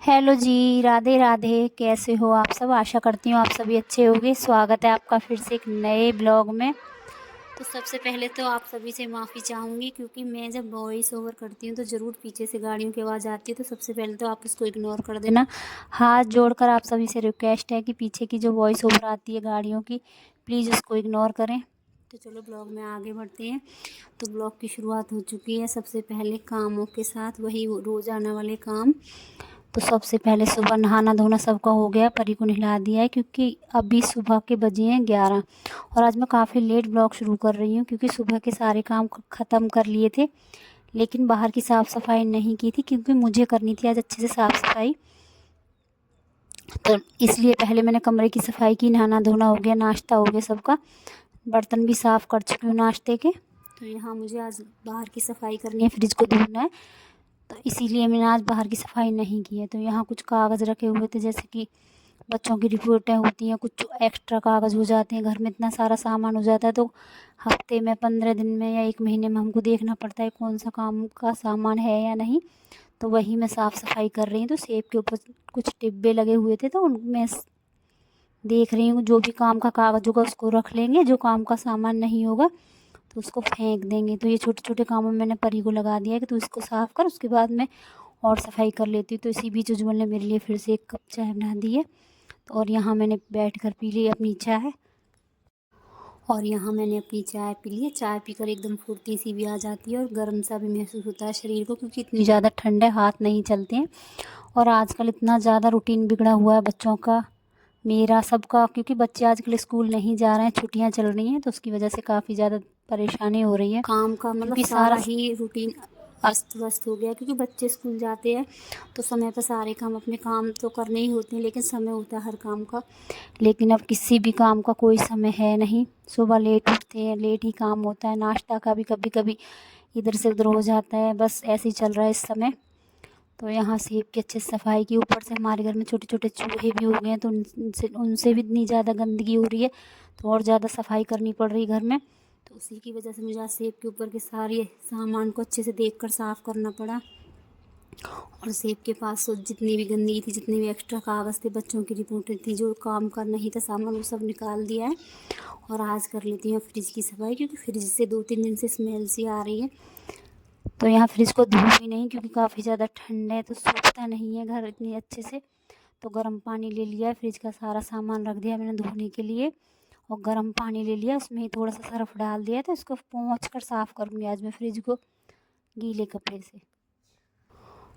Hello जी, राधे राधे। कैसे हो आप सब? आशा करती हूँ आप सभी अच्छे होंगे। स्वागत है आपका फिर से एक नए ब्लॉग में। तो सबसे पहले तो आप सभी से माफ़ी चाहूँगी क्योंकि मैं जब वॉइस ओवर करती हूँ तो ज़रूर पीछे से गाड़ियों की आवाज़ आती है। तो सबसे पहले तो आप उसको इग्नोर कर देना। हाथ जोड़कर आप सभी से रिक्वेस्ट है कि पीछे की जो वॉइस ओवर आती है गाड़ियों की, प्लीज़ उसको इग्नोर करें। तो चलो ब्लॉग में आगे बढ़ते हैं। तो ब्लॉग की शुरुआत हो चुकी है। सबसे पहले कामों के साथ वही रोज़ाना वाले काम। तो सबसे पहले सुबह नहाना धोना सबका हो गया, परी को नहला दिया है क्योंकि अभी सुबह के बजे हैं 11। और आज मैं काफ़ी लेट ब्लॉग शुरू कर रही हूँ क्योंकि सुबह के सारे काम ख़त्म कर लिए थे, लेकिन बाहर की साफ़ सफाई नहीं की थी क्योंकि मुझे करनी थी आज अच्छे से साफ़ सफाई। तो इसलिए पहले मैंने कमरे की सफाई की, नहाना धोना हो गया, नाश्ता हो गया सबका, बर्तन भी साफ़ कर चुकी हूँ नाश्ते के। तो यहाँ मुझे आज बाहर की सफाई करनी है, फ्रिज को धोना है, तो इसीलिए मैंने आज बाहर की सफाई नहीं की है। तो यहाँ कुछ कागज़ रखे हुए थे, जैसे कि बच्चों की रिपोर्टें होती हैं, कुछ एक्स्ट्रा कागज़ हो जाते हैं, घर में इतना सारा सामान हो जाता है तो हफ्ते में 15 दिन में या 1 महीने में हमको देखना पड़ता है कौन सा काम का सामान है या नहीं। तो वही मैं साफ़ सफाई कर रही हूँ। तो सेब के ऊपर कुछ डिब्बे लगे हुए थे तो उनमें देख रही हूँ जो भी काम का कागज़ होगा उसको रख लेंगे, जो काम का सामान नहीं होगा तो उसको फेंक देंगे। तो ये छोटे छोटे कामों में मैंने परी को लगा दिया है कि तू इसको साफ़ कर, उसके बाद मैं और सफाई कर लेती हूँ। तो इसी बीच उज्जवल ने मेरे लिए फिर से 1 कप चाय बना दी है। और यहाँ मैंने बैठ कर पी ली अपनी चाय। और यहाँ मैंने अपनी चाय पी ली है। चाय पीकर एकदम फुर्ती सी भी आ जाती है और गर्म सा भी महसूस होता है शरीर को, क्योंकि इतनी ज़्यादा ठंड है, हाथ नहीं चलते हैं। और आजकल इतना ज़्यादा रूटीन बिगड़ा हुआ है बच्चों का, मेरा सबका, क्योंकि बच्चे आजकल स्कूल नहीं जा रहे हैं, छुट्टियां चल रही हैं, तो उसकी वजह से काफ़ी ज़्यादा परेशानी हो रही है। काम का मतलब क्योंकि सारा ही रूटीन अस्त व्यस्त हो गया, क्योंकि बच्चे स्कूल जाते हैं तो समय पर सारे काम, अपने काम तो करने ही होते हैं, लेकिन समय होता है हर काम का। लेकिन अब किसी भी काम का कोई समय है नहीं। सुबह लेट उठते हैं, लेट ही काम होता है, नाश्ता का भी कभी कभी इधर से उधर हो जाता है, बस ऐसे ही चल रहा है इस समय। तो यहाँ सेब की अच्छे से सफाई की, ऊपर से हमारे घर में छोटे छोटे चूहे भी हो गए हैं तो उनसे उनसे भी इतनी ज़्यादा गंदगी हो रही है, तो और ज़्यादा सफाई करनी पड़ रही है घर में। तो उसी की वजह से मुझे आज सेब के ऊपर के सारे सामान को अच्छे से देखकर साफ़ करना पड़ा। और सेब के पास तो जितनी भी गंदगी थी, जितने भी एक्स्ट्रा कागज़ थे, बच्चों की रिपोर्टें थी, जो काम का नहीं था सामान, वो सब निकाल दिया है। और आज कर लेती हूँ फ्रिज की सफाई, क्योंकि फ्रिज से 2-3 दिन से स्मेल सी आ रही है। तो यहाँ फ्रिज को धूप ही नहीं, क्योंकि काफ़ी ज़्यादा ठंड है तो सूखता नहीं है घर इतनी अच्छे से। तो गर्म पानी ले लिया है, फ्रिज का सारा सामान रख दिया मैंने धोने के लिए, और गर्म पानी ले लिया, उसमें ही थोड़ा सा सर्फ डाल दिया, तो इसको पोंछ कर साफ़ करूँगी आज मैं फ्रिज को गीले कपड़े से।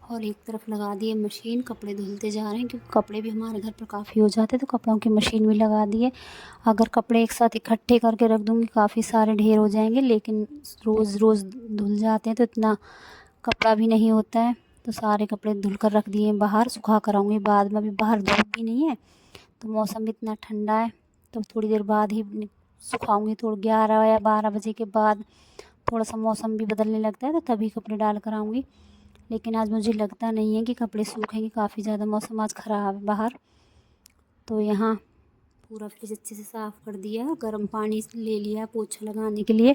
और एक तरफ लगा दिए मशीन, कपड़े धुलते जा रहे हैं क्योंकि कपड़े भी हमारे घर पर काफ़ी हो जाते हैं, तो कपड़ों की मशीन भी लगा दी है। अगर कपड़े एक साथ इकट्ठे करके रख दूँगी काफ़ी सारे ढेर हो जाएंगे, लेकिन रोज़ रोज़ धुल जाते हैं तो इतना कपड़ा भी नहीं होता है। तो सारे कपड़े धुल कर रख दिए बाहर, सुखा कर आऊँगी बाद में। अभी बाहर धूप भी नहीं है तो मौसम भी इतना ठंडा है, तो थोड़ी देर बाद ही सुखाऊँगी, थोड़ा 11 या 12 बजे के बाद थोड़ा सा मौसम भी बदलने लगता है तो तभी कपड़े डाल कर आऊँगी। लेकिन आज मुझे लगता नहीं है कि कपड़े सूखेंगे, काफ़ी ज़्यादा मौसम आज ख़राब है बाहर। तो यहाँ पूरा फ्रिज अच्छे से साफ़ कर दिया, गर्म पानी ले लिया पोछा लगाने के लिए,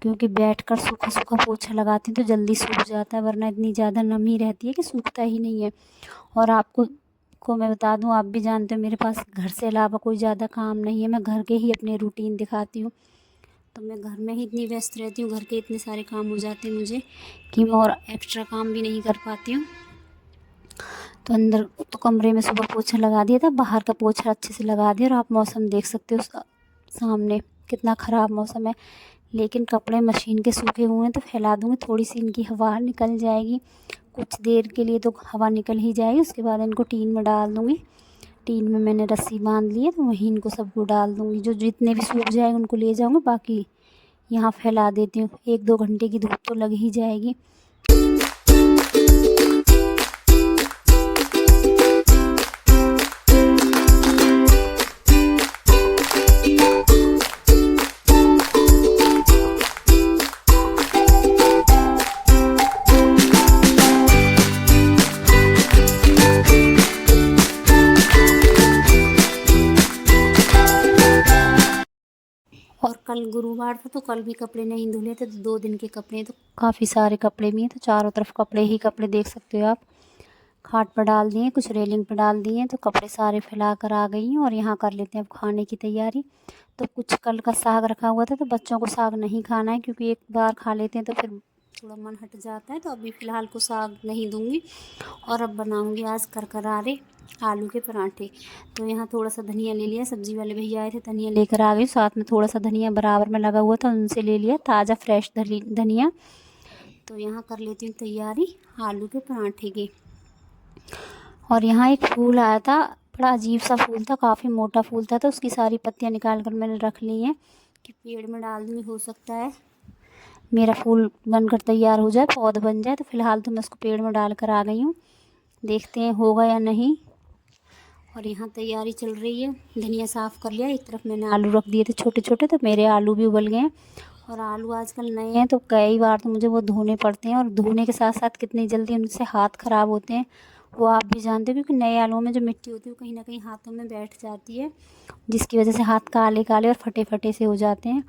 क्योंकि बैठकर सूखा सूखा पोछा लगाती हूँ तो जल्दी सूख जाता है, वरना इतनी ज़्यादा नमी रहती है कि सूखता ही नहीं है। और आपको मैं बता दूँ, आप भी जानते हो मेरे पास घर से अलावा कोई ज़्यादा काम नहीं है, मैं घर के ही अपने रूटीन दिखाती हूँ। तो मैं घर में ही इतनी व्यस्त रहती हूँ, घर के इतने सारे काम हो जाते हैं मुझे कि मैं और एक्स्ट्रा काम भी नहीं कर पाती हूँ। तो अंदर तो कमरे में सुबह पोछा लगा दिया था, बाहर का पोछा अच्छे से लगा दिया, और आप मौसम देख सकते हो सामने कितना ख़राब मौसम है। लेकिन कपड़े मशीन के सूखे हुए हैं तो फैला दूँगी, थोड़ी सी इनकी हवा निकल जाएगी, कुछ देर के लिए तो हवा निकल ही जाएगी, उसके बाद इनको टीन में डाल दूँगी। टीन में मैंने रस्सी बांध ली है तो वहीं इनको सबको डाल दूँगी, जो जितने भी सूख जाएंगे उनको ले जाऊँगी, बाकी यहाँ फैला देती हूँ। 1-2 घंटे की धूप तो लग ही जाएगी। और कल गुरुवार था तो कल भी कपड़े नहीं धुले थे, तो 2 दिन के कपड़े हैं, तो काफ़ी सारे कपड़े भी हैं, तो चारों तरफ कपड़े ही कपड़े देख सकते हो आप। खाट पर डाल दिए, कुछ रेलिंग पर डाल दिए, तो कपड़े सारे फैला कर आ गई हूँ। और यहाँ कर लेते हैं अब खाने की तैयारी। तो कुछ कल का साग रखा हुआ था, तो बच्चों को साग नहीं खाना है क्योंकि एक बार खा लेते हैं तो फिर थोड़ा मन हट जाता है। तो अभी फ़िलहाल को साग नहीं दूँगी। और अब बनाऊँगी आज करकरारे आलू के पराठे। तो यहाँ थोड़ा सा धनिया ले लिया, सब्ज़ी वाले भैया आए थे, धनिया लेकर आ गई। साथ में थोड़ा सा धनिया बराबर में लगा हुआ था, उनसे ले लिया ताज़ा फ्रेश धनिया। तो यहाँ कर लेती हूँ तैयारी आलू के पराठे की। और यहाँ एक फूल आया था, बड़ा अजीब सा फूल था, काफ़ी मोटा फूल था। तो उसकी सारी पत्तियाँ निकाल कर मैंने रख ली हैं कि पेड़ में डाल दूँगी, हो सकता है मेरा फूल बनकर तैयार हो जाए, पौधा बन जाए। तो फ़िलहाल तो मैं उसको पेड़ में डाल कर आ गई हूँ, देखते हैं होगा या नहीं। और यहाँ तैयारी चल रही है, धनिया साफ़ कर लिया। एक तरफ मैंने आलू रख दिए थे छोटे छोटे, तो मेरे आलू भी उबल गए हैं। और आलू आजकल नए हैं तो कई बार तो मुझे वो धोने पड़ते हैं, और धोने के साथ साथ कितनी जल्दी उनसे हाथ ख़राब होते हैं वो आप भी जानते हो, क्योंकि नए आलूओं में जो मिट्टी होती है वो कहीं ना कहीं हाथों में बैठ जाती है, जिसकी वजह से हाथ काले काले और फटे फटे से हो जाते हैं।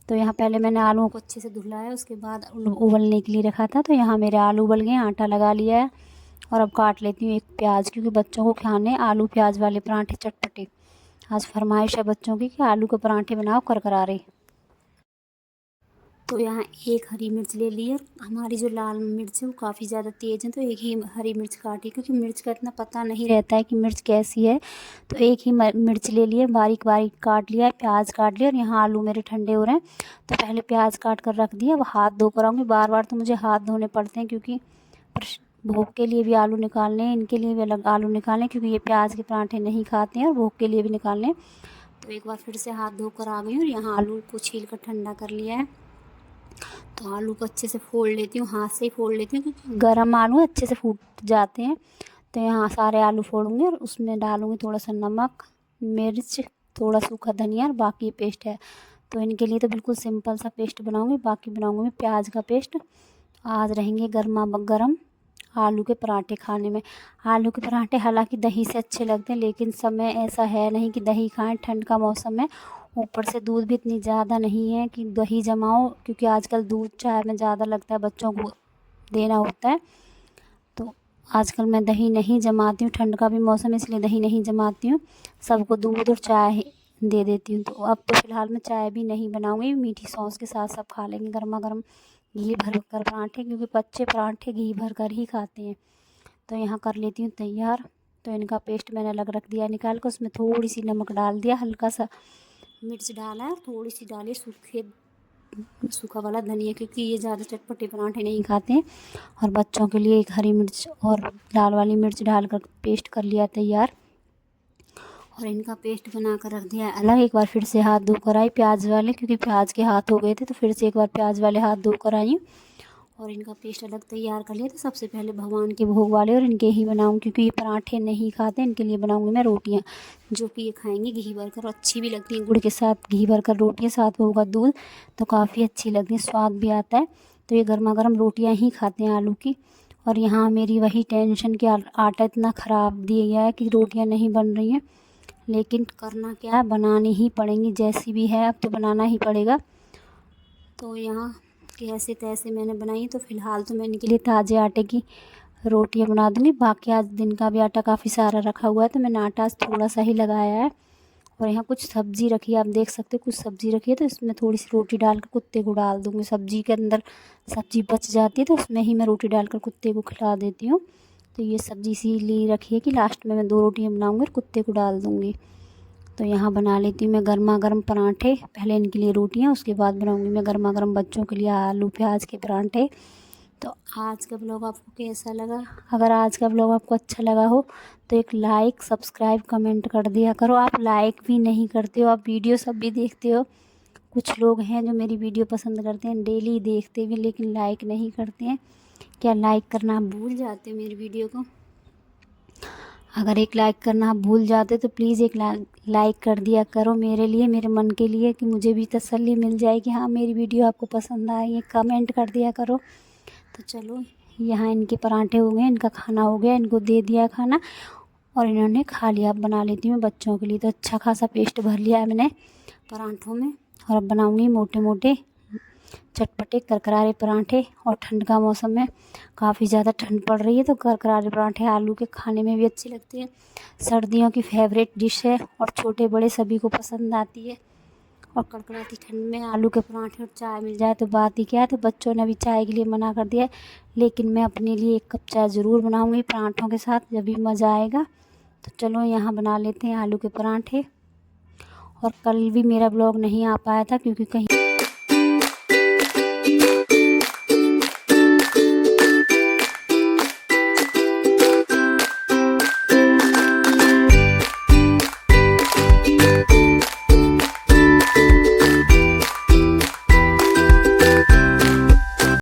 तो यहाँ पहले मैंने आलूओं को अच्छे से धुलाया, उसके बाद उबलने के लिए रखा था। तो यहाँ मेरे आलू उबल गए, आटा लगा लिया है। और अब काट लेती हूँ एक प्याज, क्योंकि बच्चों को खाने आलू प्याज वाले पराठे चटपटे। आज फरमाइश है बच्चों की कि आलू के पराठे बनाओ करकरारे। तो यहाँ एक हरी मिर्च ले ली है। हमारी जो लाल मिर्च है वो काफ़ी ज़्यादा तेज़ है, तो एक ही हरी मिर्च काटी, क्योंकि मिर्च का इतना पता नहीं रहता है कि मिर्च कैसी है। तो एक ही मिर्च ले लिए, बारीक बारीक काट लिया है, प्याज काट लिया। और यहाँ आलू मेरे ठंडे हो रहे हैं, तो पहले प्याज काट कर रख दिया। अब हाथ धो कर आऊँगी, बार बार तो मुझे हाथ धोने पड़ते हैं, क्योंकि भोग के लिए भी आलू निकालने हैं, इनके लिए भी अलग आलू निकालने, क्योंकि ये प्याज के पराठे नहीं खाते हैं, और भोग के लिए भी निकालने। तो एक बार फिर से हाथ धोकर आ गई, और यहाँ आलू को छील कर ठंडा कर लिया है। तो आलू को अच्छे से फोड़ लेती हूँ, हाथ से ही फोड़ लेती हूँ, क्योंकि गर्म आलू अच्छे से फूट जाते हैं। तो यहाँ सारे आलू फोड़ूँगी, और उसमें डालूँगी थोड़ा सा नमक, मिर्च, थोड़ा सूखा धनिया, और बाकी पेस्ट है। तो इनके लिए तो बिल्कुल सिंपल सा पेस्ट बनाऊँगी, बाकी बनाऊँगी मैं प्याज का पेस्ट। आज रहेंगे गर्मा गर्म आलू के पराठे खाने में। आलू के पराठे हालांकि दही से अच्छे लगते हैं, लेकिन समय ऐसा है नहीं कि दही खाएं, ठंड का मौसम है, ऊपर से दूध भी इतनी ज़्यादा नहीं है कि दही जमाओ, क्योंकि आजकल दूध चाय में ज़्यादा लगता है, बच्चों को देना होता है। तो आजकल मैं दही नहीं जमाती हूँ, ठंड का भी मौसम है इसलिए दही नहीं जमाती हूँ, सबको दूध और चाय दे देती हूँ। तो अब तो फ़िलहाल मैं चाय भी नहीं बनाऊँगी, मीठी सॉस के साथ सब खा लेंगे गर्मा गर्म घी भर कर पराठे, क्योंकि बच्चे पराठे घी भर कर ही खाते हैं। तो यहाँ कर लेती हूँ तैयार। तो इनका पेस्ट मैंने अलग रख दिया निकाल कर, उसमें थोड़ी सी नमक डाल दिया, हल्का सा मिर्च डाला है, थोड़ी सी डाली सूखा वाला धनिया, क्योंकि ये ज़्यादा चटपटे पराठे नहीं खाते हैं। और बच्चों के लिए एक हरी मिर्च और लाल वाली मिर्च डालकर पेस्ट कर लिया तैयार। और इनका पेस्ट बना कर रख दिया है अलग। एक बार फिर से हाथ धोकर आई प्याज वाले, क्योंकि प्याज के हाथ हो गए थे, तो फिर से एक बार प्याज वाले हाथ धोकर आई और इनका पेस्ट अलग तैयार कर लिया। तो सबसे पहले भगवान के भोग वाले और इनके ही बनाऊँ, क्योंकि ये पराठे नहीं खाते, इनके लिए बनाऊँगी मैं रोटियाँ, जो कि ये खाएंगे घी भरकर, अच्छी भी लगती हैं। गुड़ के साथ घी भरकर रोटियाँ, साथ में होगा दूध, तो काफ़ी अच्छी लगती है, स्वाद भी आता है। तो ये गर्मा गर्म रोटियाँ ही खाते हैं आलू की। और यहाँ मेरी वही टेंशन कि आटा इतना ख़राब दिया गया है कि रोटियाँ नहीं बन रही हैं, लेकिन करना क्या है, बनानी ही पड़ेंगी, जैसी भी है अब तो बनाना ही पड़ेगा। तो यहाँ कैसे तैसे मैंने बनाई, तो फ़िलहाल तो मैं इनके लिए ताज़े आटे की रोटियां बना दूँगी। बाकी आज दिन का भी आटा काफ़ी सारा रखा हुआ है, तो मैंने आटा आज थोड़ा सा ही लगाया है। और यहाँ कुछ सब्ज़ी रखी है, आप देख सकते हो कुछ सब्ज़ी रखी है, तो इसमें थोड़ी सी रोटी डालकर कुत्ते को डाल दूँगी। सब्ज़ी के अंदर सब्ज़ी बच जाती है, तो उसमें ही मैं रोटी डालकर कुत्ते को खिला देती हूँ। तो ये सब्ज़ी इसीलिए रखी है कि लास्ट में मैं 2 रोटियाँ बनाऊँगी और कुत्ते को डाल दूँगी। तो यहाँ बना लेती हूँ मैं गर्मा गर्म पराठे, पहले इनके लिए रोटियाँ, उसके बाद बनाऊँगी मैं गर्मा गर्म बच्चों के लिए आलू प्याज के पराठे। तो आज का ब्लॉग आपको कैसा लगा? अगर आज का ब्लॉग आपको अच्छा लगा हो तो एक लाइक, सब्सक्राइब, कमेंट कर दिया करो। आप लाइक भी नहीं करते हो, आप वीडियो सब भी देखते हो। कुछ लोग हैं जो मेरी वीडियो पसंद करते हैं, डेली देखते भी, लेकिन लाइक नहीं करते हैं। क्या लाइक करना आप भूल जाते हो मेरी वीडियो को? अगर एक लाइक करना आप भूल जाते तो प्लीज़ एक लाइक कर दिया करो मेरे लिए, मेरे मन के लिए, कि मुझे भी तसल्ली मिल जाए कि हाँ मेरी वीडियो आपको पसंद आई है। कमेंट कर दिया करो। तो चलो यहाँ इनके पराठे हो गए, इनका खाना हो गया, इनको दे दिया खाना और इन्होंने खा लिया। अब बना लेती हूँ बच्चों के लिए। तो अच्छा खासा पेस्ट भर लिया है मैंने पराठों में, और अब बनाऊँगी मोटे मोटे चटपटे करकरारे पराठे। और ठंड का मौसम है, काफ़ी ज़्यादा ठंड पड़ रही है, तो करकरारे पराठे आलू के खाने में भी अच्छे लगते हैं। सर्दियों की फेवरेट डिश है और छोटे बड़े सभी को पसंद आती है। और कड़कड़ाती ठंड में आलू के पराठे और चाय मिल जाए तो बात ही क्या है। तो बच्चों ने भी चाय के लिए मना कर दिया है, लेकिन मैं अपने लिए 1 कप चाय ज़रूर बनाऊँगी पराठों के साथ, जब भी मज़ा आएगा। तो चलो यहाँ बना लेते हैं आलू के पराठे। और कल भी मेरा ब्लॉग नहीं आ पाया था क्योंकि कहीं